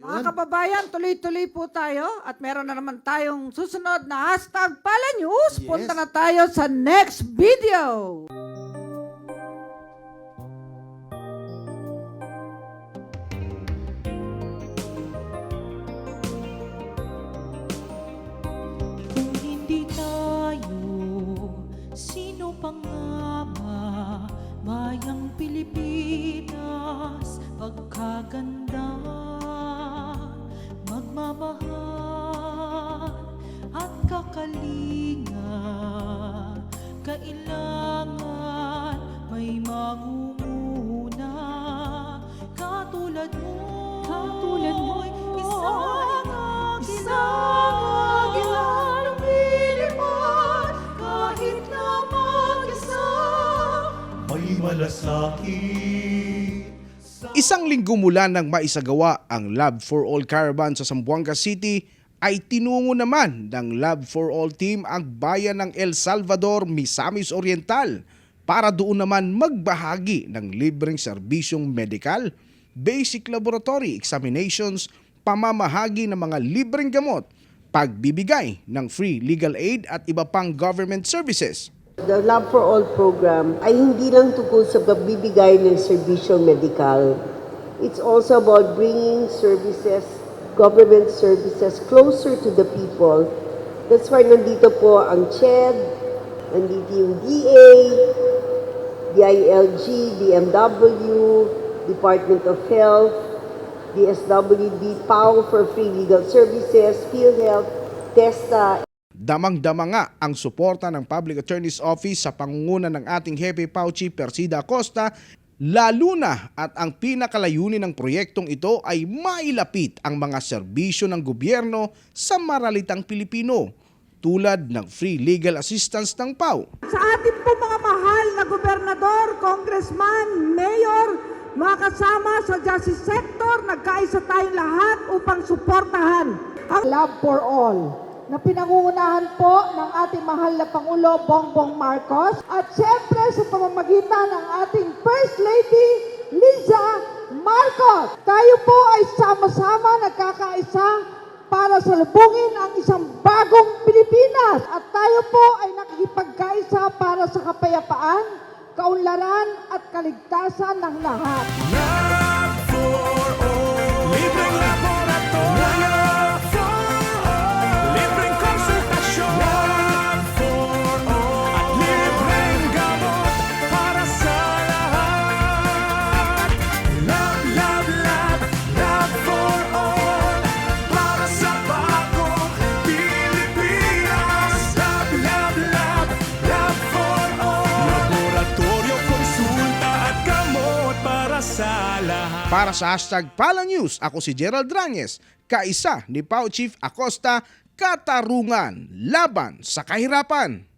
Mga kababayan, tuloy-tuloy po tayo at meron na naman tayong susunod na hashtag Pala News. Yes. Punta na tayo sa next video. Kung hindi tayo, sino pa nga ba? Bayang Pilipinas, pagkaganda, magmamahal at kakalinga. Kailangan may mangunguna katulad mo, isang agilang Pilipan, kahit na mag-isa May malasakit. Isang linggo mula nang maisagawa ang Love for All Caravan sa Zamboanga City, ay tinungo naman ng Love for All team ang bayan ng El Salvador, Misamis Oriental para doon naman magbahagi ng libreng serbisyong medikal, basic laboratory examinations, pamamahagi ng mga libreng gamot, pagbibigay ng free legal aid at iba pang government services. The Love for All program ay hindi lang tungkol sa pagbibigay ng serbisyong medikal. It's also about bringing services, government services closer to the people. That's why nandito po ang CHED, nandito yung DA, DILG, DMW, Department of Health, DSWD, PAO for Free Legal Services, PhilHealth, TESTA. Damang-dama nga ang suporta ng Public Attorney's Office sa pangunguna ng ating Hepe PAO Chief Persida Acosta, lalo na at ang pinakalayunin ng proyektong ito ay mailapit ang mga serbisyo ng gobyerno sa maralitang Pilipino, tulad ng free legal assistance ng PAO. Sa ating po mga mahal na gobernador, congressman, mayor, mga kasama sa justice sector, nagkaisa tayong lahat upang suportahan ang Love for All na pinangungunahan po ng ating mahal na Pangulo Bongbong Marcos at siyempre sa pamamagitan ng ating First Lady Liza Marcos. Tayo po ay sama-sama nagkakaisa para salubungin ang isang bagong Pilipinas at tayo po ay nakikipagkaisa para sa kapayapaan, kaunlaran at kaligtasan ng lahat. Love for all. Libreng laboratorio. Love for all. Libreng konsultasyon. Love for all. At libreng gamot para sa lahat. Love, love, love. Love for all. Para sa bagong Pilipinas. Love, love, love. Love for all. Laboratorio, konsulta at gamot para sa lahat. Para sa hashtag Pala News, ako si Gerald Ranges, kaisa ni PAO Chief Acosta, katarungan laban sa kahirapan.